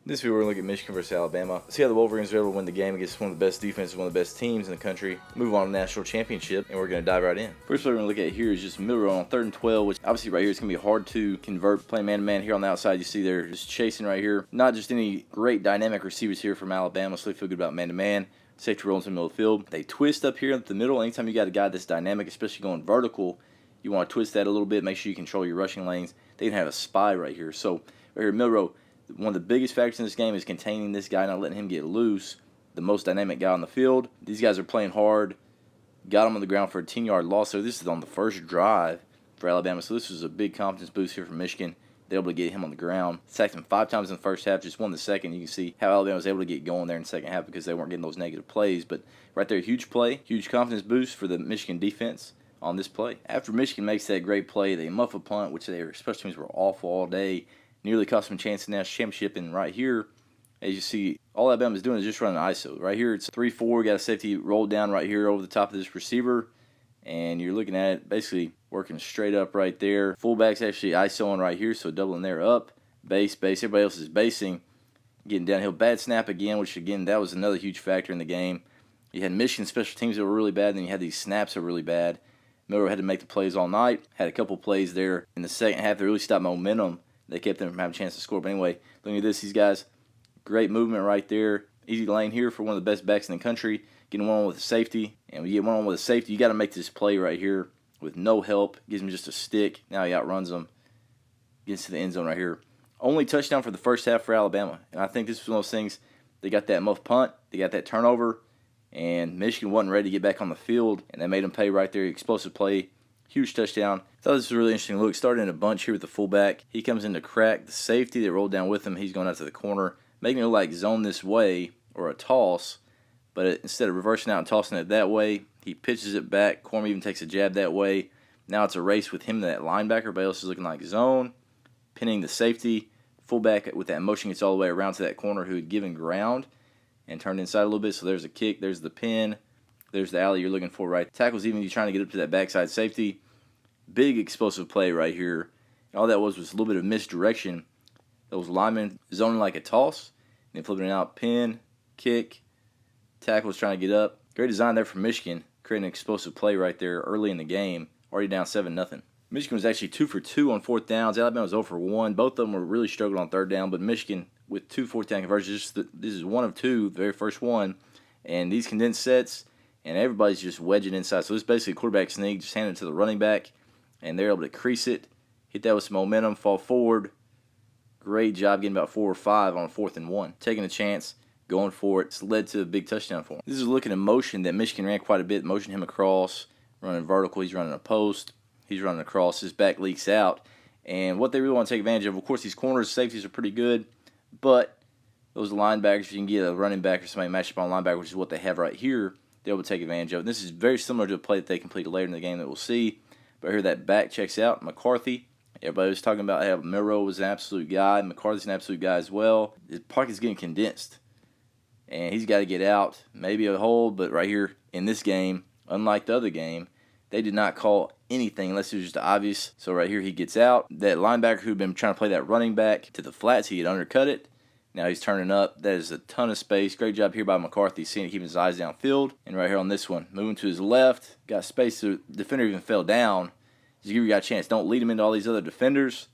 In this video, we're going to look at Michigan versus Alabama. See how the Wolverines are able to win the game against one of the best defenses, one of the best teams in the country, move on to the national championship, and we're going to dive right in. First play we're going to look at here is just Miller on 3rd and 12, which obviously right here is going to be hard to convert. Playing man-to-man here on the outside, you see they're just chasing right here. Not just any great dynamic receivers here from Alabama, so they feel good about man-to-man. Safety rolls in the middle of the field. They twist up here at the middle. Anytime you got a guy that's dynamic, especially going vertical, you want to twist that a little bit, make sure you control your rushing lanes. They can have a spy right here. So right here, Milrow, one of the biggest factors in this game is containing this guy, not letting him get loose. The most dynamic guy on the field. These guys are playing hard. Got him on the ground for a 10-yard loss. So this is on the first drive for Alabama. So this was a big confidence boost here from Michigan. They're able to get him on the ground. Sacked him 5 times in the first half, just won the second. You can see how Alabama was able to get going there in the second half because they weren't getting those negative plays. But right there, huge play, huge confidence boost for the Michigan defense on this play. After Michigan makes that great play, they muff a punt, which their special teams were awful all day. Nearly cost them a chance in the national championship. And right here, as you see, all Alabama is doing is just running ISO. Right here, it's 3-4. Got a safety rolled down right here over the top of this receiver. And you're looking at it basically working straight up right there. Fullback's actually ISOing right here, so doubling there up. Base. Everybody else is basing. Getting downhill. Bad snap again, which again, that was another huge factor in the game. You had Michigan special teams that were really bad, and then you had these snaps that were really bad. Miller had to make the plays all night. Had a couple plays there in the second half that really stopped momentum. They kept them from having a chance to score. But anyway, looking at this, these guys, great movement right there. Easy lane here for one of the best backs in the country. Getting one with a safety. And when you get one with a safety, you got to make this play right here with no help. Gives him just a stick. Now he outruns them. Gets to the end zone right here. Only touchdown for the first half for Alabama. And I think this was one of those things. They got that muff punt. They got that turnover. And Michigan wasn't ready to get back on the field. And they made them pay right there. Explosive play. Huge touchdown. I thought this was a really interesting look. Started in a bunch here with the fullback. He comes in to crack the safety that rolled down with him. He's going out to the corner, making it look like zone this way or a toss. But instead of reversing out and tossing it that way, he pitches it back. Corm even takes a jab that way. Now it's a race with him and that linebacker. Everybody else is looking like zone. Pinning the safety. Fullback with that motion gets all the way around to that corner who had given ground and turned inside a little bit. So there's a kick. There's the pin. There's the alley you're looking for, right? Tackle's even trying to get up to that backside safety. Big explosive play right here. And all that was a little bit of misdirection. Those linemen zoning like a toss. And then flipping it out. Pin, kick. Tackle was trying to get up. Great design there from Michigan. Creating an explosive play right there early in the game. Already down 7-0. Michigan was actually 2 for 2 on 4th downs. Alabama was 0 for 1. Both of them were really struggling on 3rd down. But Michigan with 2 4th down conversions. This is 1 of 2, the very first one. And these condensed sets. And everybody's just wedging inside. So this is basically a quarterback sneak. Just hand it to the running back. And they're able to crease it. Hit that with some momentum. Fall forward. Great job getting about 4 or 5 on 4th and 1. Taking a chance. Going for it. It's led to a big touchdown for him. This is looking at motion that Michigan ran quite a bit. Motion him across. Running vertical. He's running a post. He's running across. His back leaks out. And what they really want to take advantage of course, these corners, safeties are pretty good. But those linebackers, if you can get a running back or somebody matched up on linebacker, which is what they have right here, they're able to take advantage of it. This is very similar to a play that they completed later in the game that we'll see. But here that back checks out. McCarthy. Everybody was talking about how Miro was an absolute guy. McCarthy's an absolute guy as well. His pocket's getting condensed. And he's got to get out. Maybe a hold, but right here in this game, unlike the other game, they did not call anything unless it was just obvious. So right here he gets out. That linebacker who'd been trying to play that running back to the flats, he had undercut it. Now he's turning up. That is a ton of space. Great job here by McCarthy, seeing it, keeping his eyes downfield. And right here on this one, moving to his left. Got space. The defender even fell down. Just give you guys a chance. Don't lead him into all these other defenders.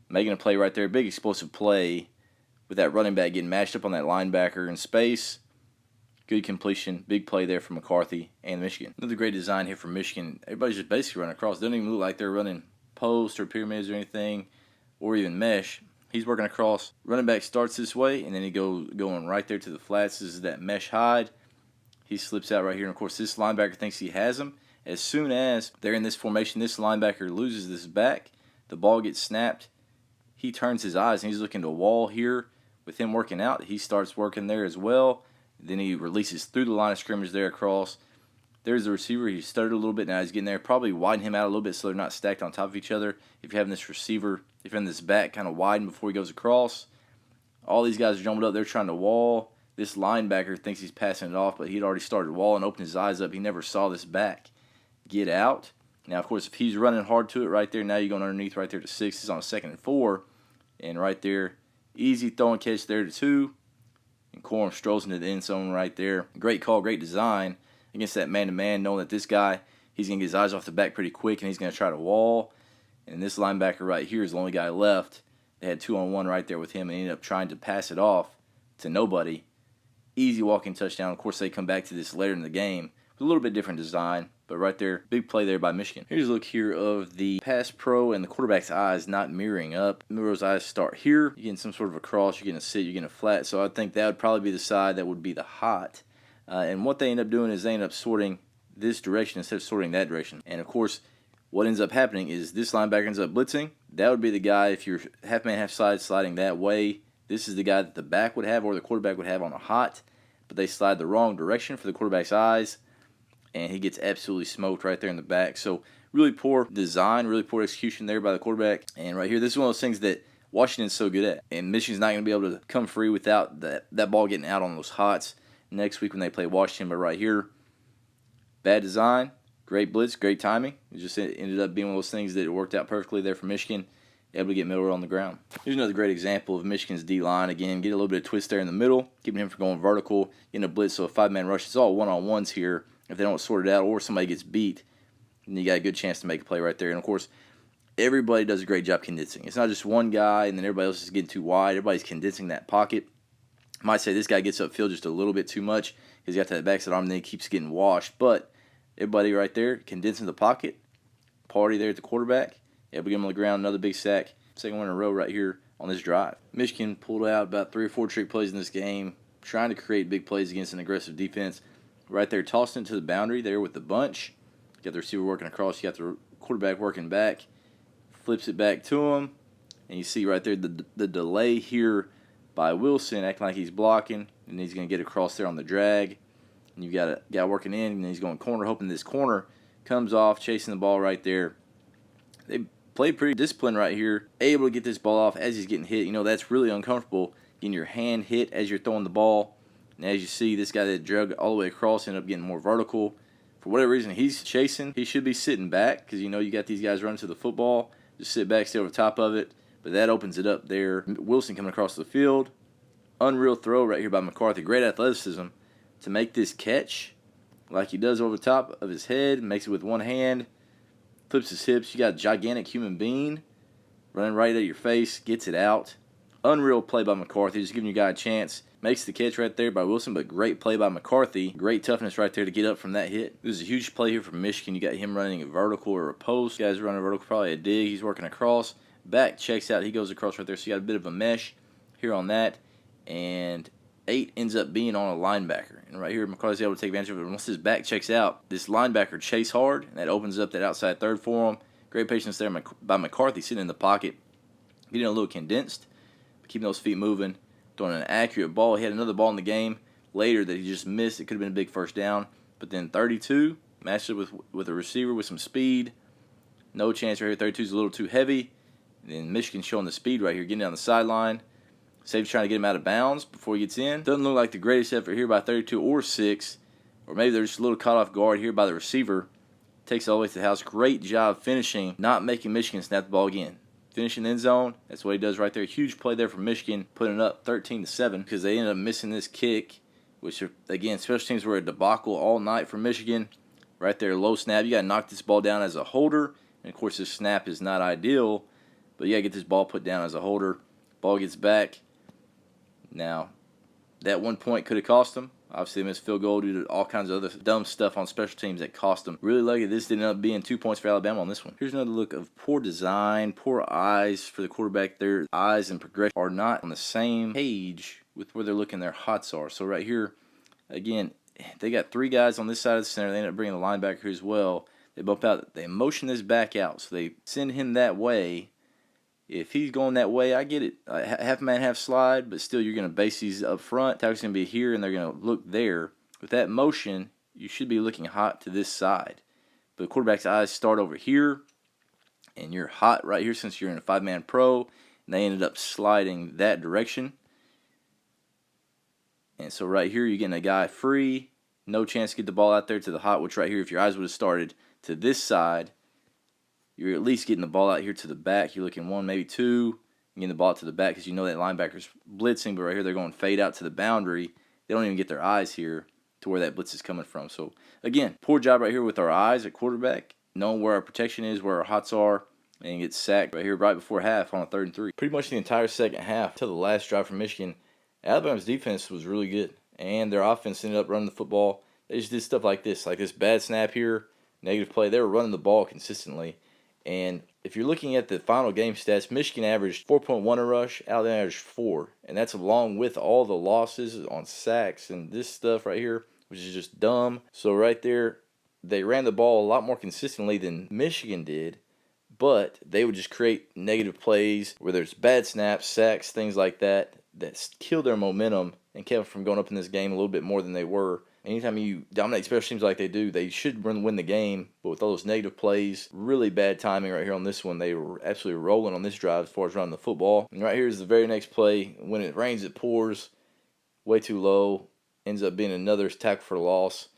Making a play right there. Big explosive play with that running back getting matched up on that linebacker in space. Good completion. Big play there for McCarthy and Michigan. Another great design here for Michigan. Everybody's just basically running across. Doesn't even look like they're running post or pyramids or anything or even mesh. He's working across. Running back starts this way, and then he going right there to the flats. This is that mesh hide. He slips out right here. And, of course, this linebacker thinks he has him. As soon as they're in this formation, this linebacker loses this back. The ball gets snapped. He turns his eyes, and he's looking to a wall here. With him working out, he starts working there as well. Then he releases through the line of scrimmage there across. There's the receiver. He stuttered a little bit. Now he's getting there. Probably widen him out a little bit so they're not stacked on top of each other. If you're having this receiver, if you're having this back kind of widen before he goes across. All these guys are jumbled up. They're trying to wall. This linebacker thinks he's passing it off, but he'd already started walling, opened his eyes up. He never saw this back get out. Now, of course, if he's running hard to it right there, now you're going underneath right there to 6. He's on a 2nd and 4. And right there Easy throw and catch there to 2. And Corum strolls into the end zone right there. Great call, great design against that man-to-man, knowing that this guy, he's going to get his eyes off the back pretty quick, and he's going to try to wall. And this linebacker right here is the only guy left. They had 2-on-1 right there with him, and ended up trying to pass it off to nobody. Easy walking touchdown. Of course, they come back to this later in the game with a little bit different design, but right there, big play there by Michigan. Here's a look here of the pass pro and the quarterback's eyes not mirroring up. Milroe's eyes start here. You're getting some sort of a cross, you're getting a sit, you're getting a flat. So I think that would probably be the side that would be the hot. And what they end up doing is they end up sorting this direction instead of sorting that direction. And of course, what ends up happening is this linebacker ends up blitzing. That would be the guy, if you're half man, half side sliding that way, this is the guy that the back would have or the quarterback would have on a hot. But they slide the wrong direction for the quarterback's eyes, and he gets absolutely smoked right there in the back. So really poor design, really poor execution there by the quarterback. And right here, this is one of those things that Washington's so good at. And Michigan's not going to be able to come free without that ball getting out on those hots next week when they play Washington. But right here, bad design, great blitz, great timing. It just ended up being one of those things that it worked out perfectly there for Michigan, able to get Milroe on the ground. Here's another great example of Michigan's D-line. Again, get a little bit of twist there in the middle, keeping him from going vertical, getting a blitz, so a 5-man rush. It's all one-on-ones here. If they don't sort it out or somebody gets beat, then you got a good chance to make a play right there. And, of course, everybody does a great job condensing. It's not just one guy and then everybody else is getting too wide. Everybody's condensing that pocket. I might say this guy gets upfield just a little bit too much because he got that backside arm and then he keeps getting washed. But everybody right there condensing the pocket. Party there at the quarterback. Able to get him on the ground. Another big sack. Second one in a row right here on this drive. Michigan pulled out about 3 or 4 trick plays in this game, trying to create big plays against an aggressive defense. Right there, tossed into the boundary there with the bunch. You got the receiver working across. You got the quarterback working back. Flips it back to him. And you see right there the delay here by Wilson, acting like he's blocking. And he's going to get across there on the drag. And you got a guy working in, and he's going corner, hoping this corner comes off, chasing the ball right there. They played pretty disciplined right here. Able to get this ball off as he's getting hit. You know, that's really uncomfortable, getting your hand hit as you're throwing the ball. And as you see, this guy that drug all the way across ended up getting more vertical. For whatever reason, he's chasing. He should be sitting back because, you know, you got these guys running to the football. Just sit back, stay over top of it. But that opens it up there. Wilson coming across the field. Unreal throw right here by McCarthy. Great athleticism to make this catch like he does over the top of his head. Makes it with one hand. Flips his hips. You got a gigantic human being running right at your face. Gets it out. Unreal play by McCarthy. Just giving you guy a chance. Makes the catch right there by Wilson, but great play by McCarthy. Great toughness right there to get up from that hit. This is a huge play here from Michigan. You got him running a vertical or a post. Guys running a vertical, probably a dig. He's working across. Back checks out. He goes across right there. So you got a bit of a mesh here on that. And 8 ends up being on a linebacker. And right here, McCarthy's able to take advantage of it. Once his back checks out, this linebacker chase hard, and that opens up that outside third for him. Great patience there by McCarthy sitting in the pocket, getting a little condensed, keeping those feet moving, throwing an accurate ball. He had another ball in the game later that he just missed. It could have been a big first down. But then 32, matched it with a receiver with some speed. No chance right here. 32 is a little too heavy. And then Michigan showing the speed right here, getting down the sideline. Safety's trying to get him out of bounds before he gets in. Doesn't look like the greatest effort here by 32 or 6. Or maybe they're just a little caught off guard here by the receiver. Takes it all the way to the house. Great job finishing, not making Michigan snap the ball again. Finishing the end zone. That's what he does right there. Huge play there for Michigan, putting it up 13-7 because they ended up missing this kick, which, again, special teams were a debacle all night for Michigan. Right there, low snap. You got to knock this ball down as a holder. And, of course, this snap is not ideal, but you got to get this ball put down as a holder. Ball gets back. Now, that 1 point could have cost them. Obviously, they missed field goal due to all kinds of other dumb stuff on special teams that cost them. Really lucky this didn't end up being 2 points for Alabama on this one. Here's another look of poor design, poor eyes for the quarterback. Their eyes and progression are not on the same page with where they're looking their hots are. So right here, again, they got 3 guys on this side of the center. They end up bringing the linebacker here as well. They bump out. They motion this back out, so they send him that way. If he's going that way, I get it. Half man, half slide, but still you're going to base these up front. Tackle's going to be here, and they're going to look there. With that motion, you should be looking hot to this side. But the quarterback's eyes start over here, and you're hot right here since you're in a 5-man pro, and they ended up sliding that direction. And so right here, you're getting a guy free. No chance to get the ball out there to the hot, which right here, if your eyes would have started to this side, you're at least getting the ball out here to the back. You're looking 1, maybe 2. getting the ball to the back because you know that linebacker's blitzing, but right here they're going fade out to the boundary. They don't even get their eyes here to where that blitz is coming from. So, again, poor job right here with our eyes at quarterback, knowing where our protection is, where our hots are, and gets sacked right here right before half on a 3rd and 3. Pretty much the entire second half till the last drive from Michigan, Alabama's defense was really good, and their offense ended up running the football. They just did stuff like this bad snap here, negative play. They were running the ball consistently. And if you're looking at the final game stats, Michigan averaged 4.1 a rush, Alabama averaged 4. And that's along with all the losses on sacks and this stuff right here, which is just dumb. So right there, they ran the ball a lot more consistently than Michigan did, but they would just create negative plays where there's bad snaps, sacks, things like that killed their momentum and kept them from going up in this game a little bit more than they were. Anytime you dominate special teams like they do, they should win the game. But with all those negative plays, really bad timing right here on this one. They were absolutely rolling on this drive as far as running the football. And right here is the very next play. When it rains, it pours. Way too low. Ends up being another tackle for loss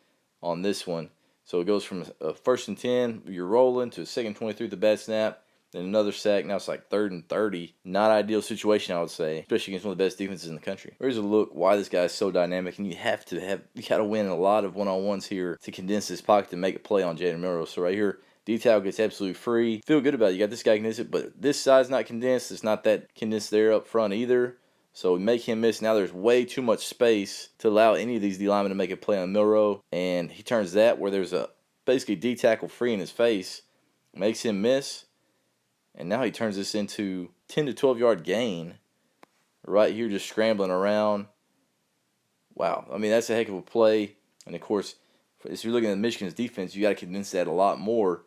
on this one. So it goes from a 1st and 10, you're rolling, to a 2nd and 23 with the bad snap. Then another sack. Now it's like 3rd and 30. Not ideal situation, I would say, especially against one of the best defenses in the country. Here's a look why this guy is so dynamic, and you got to win a lot of one-on-ones here to condense this pocket to make a play on Jalen Milroe. So right here, detail gets absolutely free. Feel good about it. You got this guy condensed, but this side's not condensed. It's not that condensed there up front either. So we make him miss. Now there's way too much space to allow any of these D linemen to make a play on Milroe, and he turns that where there's a basically D tackle free in his face, makes him miss. And now he turns this into 10 to 12 yard gain right here, just scrambling around. Wow. I mean, that's a heck of a play. And, of course, if you're looking at Michigan's defense, you got to condense that a lot more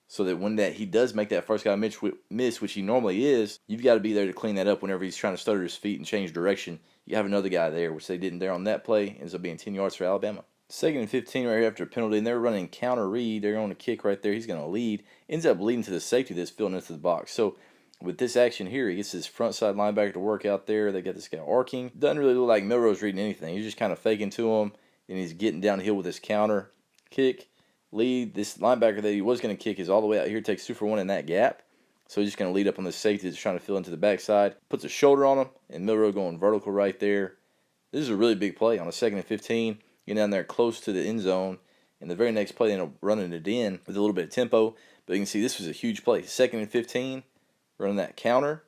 so that when he does make that first guy miss, which he normally is, you've got to be there to clean that up whenever he's trying to stutter his feet and change direction. You have another guy there, which they didn't there on that play. Ends up being 10 yards for Alabama. 2nd and 15 right here after a penalty, and they're running counter read. They're on a kick right there. He's going to lead. Ends up leading to the safety that's filling into the box. So with this action here, he gets his front side linebacker to work out there. They got this guy arcing. Doesn't really look like Milroe's reading anything. He's just kind of faking to him, and he's getting downhill with his counter kick. Lead. This linebacker that he was going to kick is all the way out here. Takes 2 for 1 in that gap. So he's just going to lead up on the safety that's trying to fill into the backside. Puts a shoulder on him, and Milroe going vertical right there. This is a really big play on a 2nd and 15. Getting down there close to the end zone. And the very next play, they end up running it in with a little bit of tempo. But you can see this was a huge play. 2nd and 15, running that counter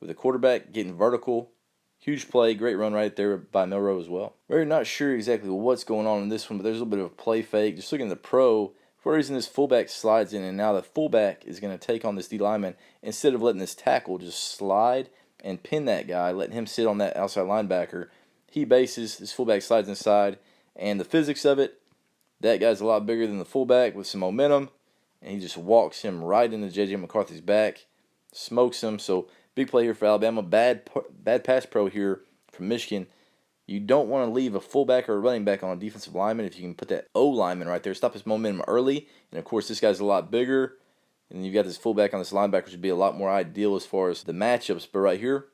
with the quarterback getting vertical. Huge play, great run right there by Milroe as well. We're not sure exactly what's going on in this one, but there's a little bit of a play fake. Just looking at the pro, for a reason this fullback slides in, and now the fullback is going to take on this D lineman. Instead of letting this tackle just slide and pin that guy, letting him sit on that outside linebacker, he bases, his fullback slides inside, and the physics of it, that guy's a lot bigger than the fullback with some momentum, and he just walks him right into J.J. McCarthy's back, smokes him. So big play here for Alabama. Bad pass pro here from Michigan. You don't want to leave a fullback or a running back on a defensive lineman if you can put that O lineman right there. Stop his momentum early, and of course this guy's a lot bigger, and you've got this fullback on this linebacker, which would be a lot more ideal as far as the matchups. But right here,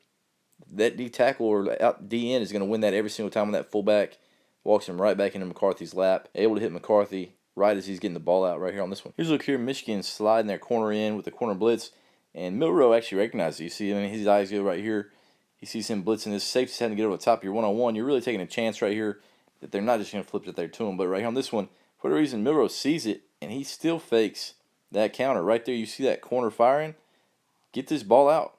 that D tackle or out D end is going to win that every single time when that fullback walks him right back into McCarthy's lap. Able to hit McCarthy right as he's getting the ball out right here on this one. Here's a look here. Michigan sliding their corner in with the corner blitz. And Milroe actually recognizes it. You see, I mean, his eyes go right here. He sees him blitzing. This safety's having to get over the top of your one-on-one. You're really taking a chance right here that they're not just going to flip it there to him. But right here on this one, for whatever reason, Milroe sees it, and he still fakes that counter. Right there, you see that corner firing. Get this ball out.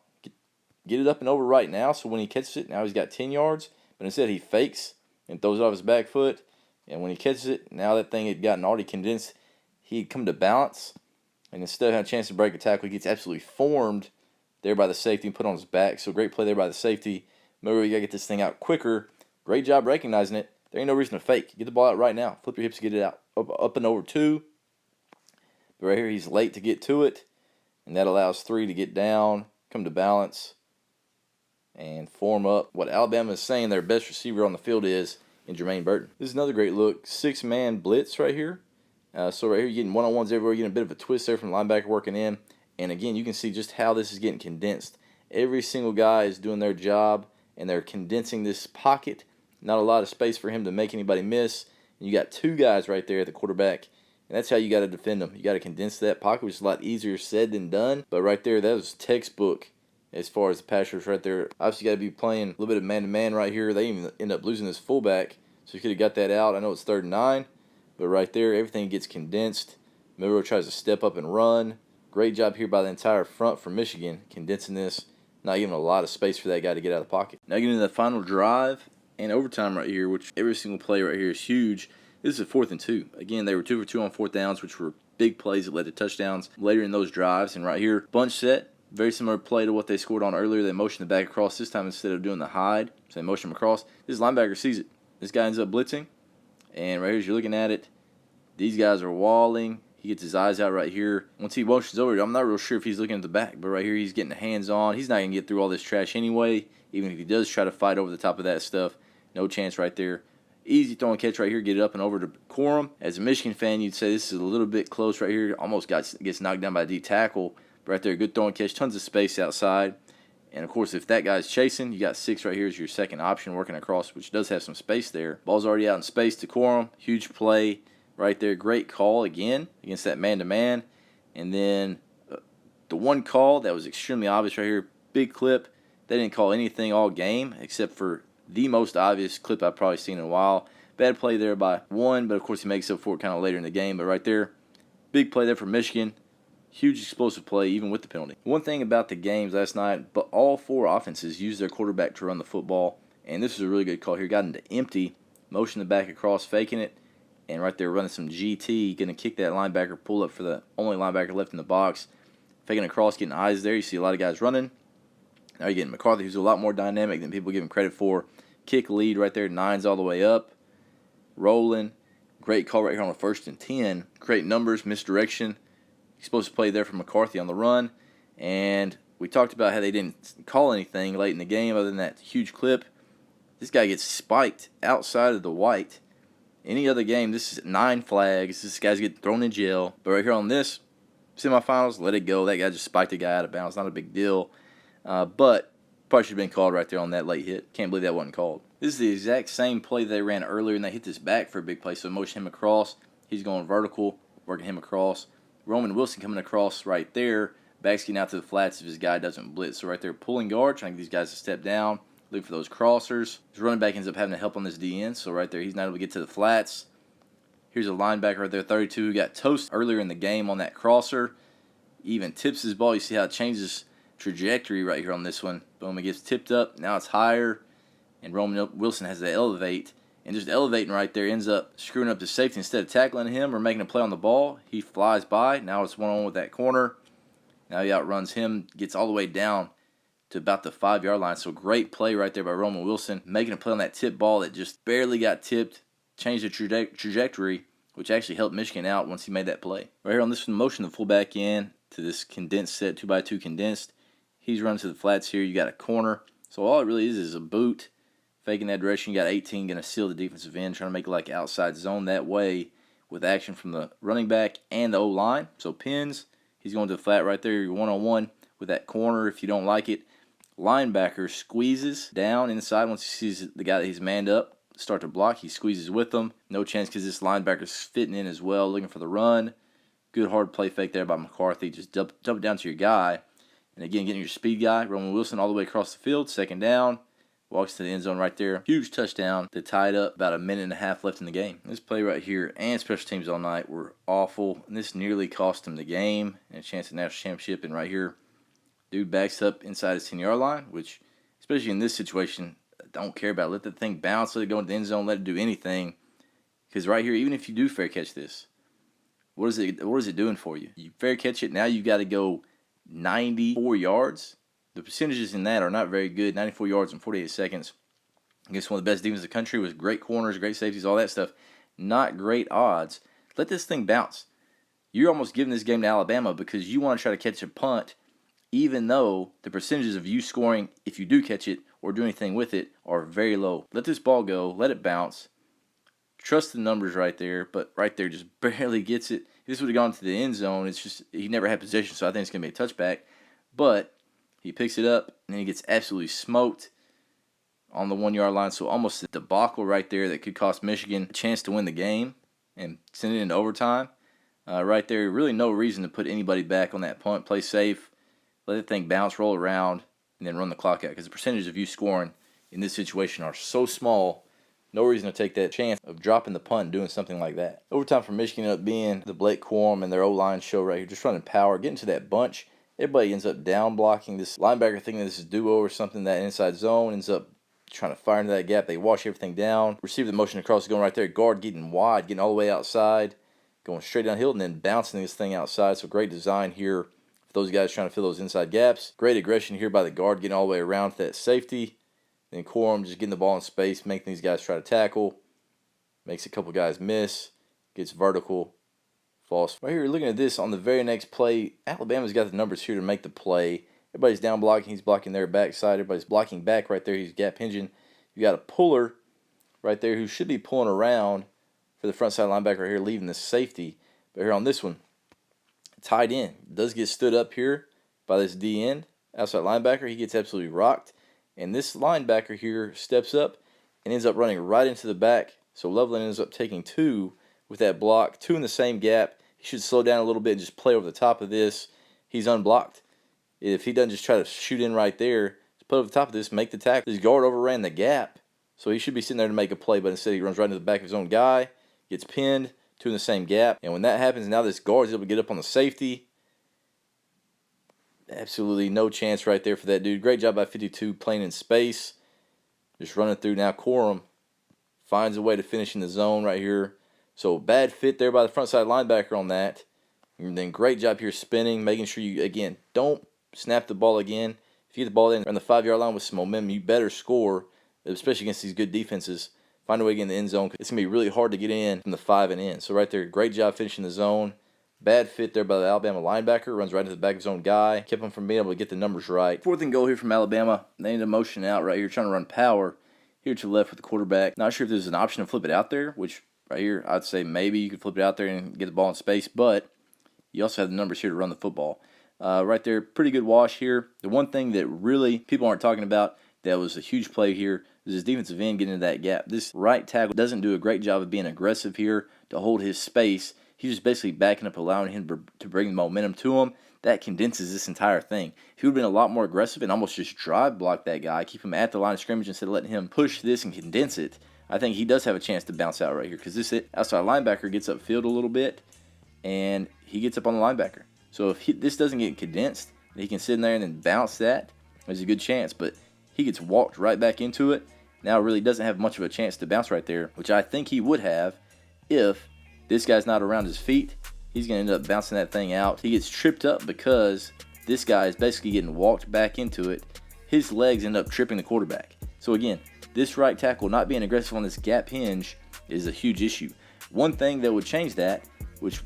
Get it up and over right now, so when he catches it, now he's got 10 yards. But instead, he fakes and throws it off his back foot. And when he catches it, now that thing had gotten already condensed, he'd come to balance. And instead of having a chance to break a tackle, he gets absolutely formed there by the safety and put on his back. So great play there by the safety. Milroe, you got to get this thing out quicker. Great job recognizing it. There ain't no reason to fake. Get the ball out right now. Flip your hips, get it out. Up and over 2. But right here, he's late to get to it. And that allows 3 to get down, come to balance, and form up what Alabama is saying their best receiver on the field is in Jermaine Burton. This is another great look. 6-man blitz right here. So right here, you're getting one-on-ones everywhere. You're getting a bit of a twist there from the linebacker working in. And again, you can see just how this is getting condensed. Every single guy is doing their job, and they're condensing this pocket. Not a lot of space for him to make anybody miss. And you got 2 guys right there at the quarterback. And that's how you got to defend them. You got to condense that pocket, which is a lot easier said than done. But right there, that was textbook as far as the pass rush right there. Obviously, you got to be playing a little bit of man-to-man right here. They even end up losing this fullback, so you could have got that out. I know it's 3rd and 9, but right there, everything gets condensed. Milroe tries to step up and run. Great job here by the entire front for Michigan, condensing this, not giving a lot of space for that guy to get out of the pocket. Now getting into the final drive and overtime right here, which every single play right here is huge. This is 4th and 2. Again, they were 2 for 2 on 4th downs, which were big plays that led to touchdowns later in those drives. And right here, bunch set. Very similar play to what they scored on earlier. They motioned the back across this time instead of doing the hide. So they motion him across. This linebacker sees it. This guy ends up blitzing. And right here, as you're looking at it, these guys are walling. He gets his eyes out right here. Once he motions over, I'm not real sure if he's looking at the back, but right here he's getting the hands on. He's not going to get through all this trash anyway. Even if he does try to fight over the top of that stuff, no chance right there. Easy throw and catch right here. Get it up and over to Corum. As a Michigan fan, you'd say this is a little bit close right here. Almost gets knocked down by a D tackle. But right there, good throw and catch. Tons of space outside. And, of course, if that guy's chasing, you got 6 right here as your second option working across, which does have some space there. Ball's already out in space to Corum. Huge play. Right there, great call again against that man-to-man. And then the one call that was extremely obvious right here, big clip. They didn't call anything all game except for the most obvious clip I've probably seen in a while. Bad play there by one, but of course he makes up for it kind of later in the game. But right there, big play there for Michigan. Huge explosive play even with the penalty. One thing about the games last night, but all 4 offenses used their quarterback to run the football. And this was a really good call here. Got into empty, motioned the back across, faking it. And right there running some GT, going to kick that linebacker, pull up for the only linebacker left in the box. Faking across, getting eyes there. You see a lot of guys running. Now you're getting McCarthy, who's a lot more dynamic than people give him credit for. Kick lead right there, 9's all the way up. Rolling. Great call right here on the 1st and 10. Great numbers, misdirection. Explosive play there from McCarthy on the run. And we talked about how they didn't call anything late in the game other than that huge clip. This guy gets spiked outside of the white. Any other game, this is 9 flags. This guy's getting thrown in jail. But right here on this, semifinals, let it go. That guy just spiked the guy out of bounds. Not a big deal. But probably should have been called right there on that late hit. Can't believe that wasn't called. This is the exact same play they ran earlier, and they hit this back for a big play. So motion him across. He's going vertical, working him across. Roman Wilson coming across right there. Back's getting out to the flats if his guy doesn't blitz. So right there, pulling guard, trying to get these guys to step down. Look for those crossers. His running back ends up having to help on this DN. So right there, he's not able to get to the flats. Here's a linebacker right there, 32, who got toasted earlier in the game on that crosser. Even tips his ball. You see how it changes trajectory right here on this one. Boom, it gets tipped up. Now it's higher. And Roman Wilson has to elevate. And just elevating right there ends up screwing up the safety. Instead of tackling him or making a play on the ball, he flies by. Now it's one-on-one with that corner. Now he outruns him, gets all the way down to about the 5-yard line. So great play right there by Roman Wilson, making a play on that tip ball that just barely got tipped, changed the trajectory, which actually helped Michigan out once he made that play. Right here on this one, motion the fullback in to this condensed set, 2x2 condensed. He's running to the flats here. You got a corner. So all it really is a boot, faking that direction. You got 18 going to seal the defensive end, trying to make it like outside zone that way with action from the running back and the O-line. So pins, he's going to the flat right there. You're one-on-one with that corner if you don't like it. Linebacker squeezes down inside once he sees the guy that he's manned up start to block. He squeezes with them. No chance because this linebacker's fitting in as well, looking for the run. Good hard play fake there by McCarthy. Just dump it down to your guy. And again, getting your speed guy, Roman Wilson, all the way across the field. 2nd down. Walks to the end zone right there. Huge touchdown to tie it up. About a minute and a half left in the game. This play right here and special teams all night were awful. And this nearly cost him the game and a chance at national championship. And right here, dude backs up inside his 10-yard line, which, especially in this situation, I don't care about. Let the thing bounce, let it go into the end zone, let it do anything. Because right here, even if you do fair catch this, what is it doing for you? You fair catch it, now you've got to go 94 yards. The percentages in that are not very good. 94 yards in 48 seconds. Against one of the best defenses in the country with great corners, great safeties, all that stuff. Not great odds. Let this thing bounce. You're almost giving this game to Alabama because you want to try to catch a punt, even though the percentages of you scoring, if you do catch it or do anything with it, are very low. Let this ball go. Let it bounce. Trust the numbers right there, but right there just barely gets it. If this would have gone to the end zone, it's just he never had possession, so I think it's going to be a touchback. But he picks it up, and then he gets absolutely smoked on the 1-yard line. So almost a debacle right there that could cost Michigan a chance to win the game and send it into overtime. Right there, really no reason to put anybody back on that punt. Play safe. Let the thing bounce, roll around. and then run the clock out, because the percentage of you scoring in this situation are so small. No reason to take that chance of dropping the punt and doing something like that. Overtime for Michigan ended up being the Blake Corum and their O-line show right here, just running power, getting to that bunch. Everybody ends up down blocking. This linebacker thinking this is duo or something, that inside zone, ends up trying to fire into that gap. They wash everything down. Receiver the motion across, going right there. Guard getting wide, getting all the way outside, going straight downhill, and then bouncing this thing outside. So great design here for those guys trying to fill those inside gaps. Great aggression here by the guard, getting all the way around to that safety. Then Corum just getting the ball in space, making these guys try to tackle. Makes a couple guys miss. Gets vertical. False. Right here, looking at this on the very next play, Alabama's got the numbers here to make the play. Everybody's down blocking. He's blocking their backside. Everybody's blocking back right there. He's gap hinging. You got a puller right there who should be pulling around for the front side linebacker right here, leaving the safety. But here on this one, tight end does get stood up here by this D end. Outside linebacker, he gets absolutely rocked. And this linebacker here steps up and ends up running right into the back. So Loveland ends up taking 2 with that block, 2 in the same gap. He should slow down a little bit and just play over the top of this. He's unblocked. If he doesn't just try to shoot in right there, just put over the top of this, make the tackle. His guard overran the gap, so he should be sitting there to make a play, but instead he runs right into the back of his own guy, gets pinned, 2 in the same gap. And when that happens, now this guard is able to get up on the safety. Absolutely no chance right there for that dude. Great job by 52 playing in space. Just running through now. Corum finds a way to finish in the zone right here. So bad fit there by the front side linebacker on that. And then great job here spinning, making sure you, again, don't snap the ball again. If you get the ball in on the 5-yard line with some momentum, you better score, especially against these good defenses. Find a way to get in the end zone. It's going to be really hard to get in from the 5 and in. So right there, great job finishing the zone. Bad fit there by the Alabama linebacker. Runs right into the back of his own guy. Kept him from being able to get the numbers right. 4th and goal here from Alabama. They ended up motioning out right here, trying to run power here to the left with the quarterback. Not sure if there's an option to flip it out there, which right here I'd say maybe you could flip it out there and get the ball in space, but you also have the numbers here to run the football. Right there, pretty good wash here. The one thing that really people aren't talking about that was a huge play here is his defensive end getting into that gap. This right tackle doesn't do a great job of being aggressive here to hold his space. He's just basically backing up, allowing him to bring momentum to him. That condenses this entire thing. If he would have been a lot more aggressive and almost just drive block that guy, keep him at the line of scrimmage instead of letting him push this and condense it, I think he does have a chance to bounce out right here, because this outside linebacker gets upfield a little bit and he gets up on the linebacker. So if this doesn't get condensed, he can sit in there and then bounce that, there's a good chance. But he gets walked right back into it. Now really doesn't have much of a chance to bounce right there, which I think he would have if this guy's not around his feet. He's going to end up bouncing that thing out. He gets tripped up because this guy is basically getting walked back into it. His legs end up tripping the quarterback. So again, this right tackle not being aggressive on this gap hinge is a huge issue. One thing that would change that, which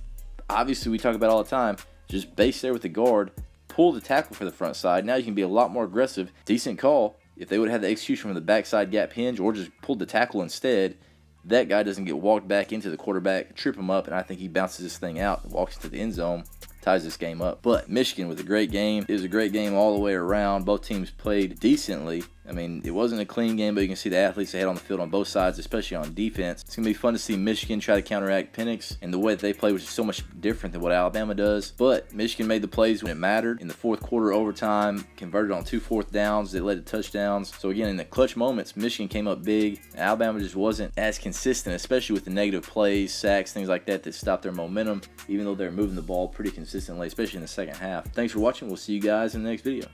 obviously we talk about all the time, just base there with the guard, pull the tackle for the front side. Now you can be a lot more aggressive. Decent call. If they would have had the execution from the backside gap hinge or just pulled the tackle instead, that guy doesn't get walked back into the quarterback, trip him up, and I think he bounces this thing out and walks into the end zone, ties this game up. But Michigan with a great game. It was a great game all the way around. Both teams played decently. I mean, it wasn't a clean game, but you can see the athletes they had on the field on both sides, especially on defense. It's going to be fun to see Michigan try to counteract Penix and the way that they play, which is so much different than what Alabama does. But Michigan made the plays when it mattered. In the 4th quarter overtime, converted on 2 4th downs that led to touchdowns. So again, in the clutch moments, Michigan came up big. Alabama just wasn't as consistent, especially with the negative plays, sacks, things like that stopped their momentum, even though they're moving the ball pretty consistently, especially in the second half. Thanks for watching. We'll see you guys in the next video.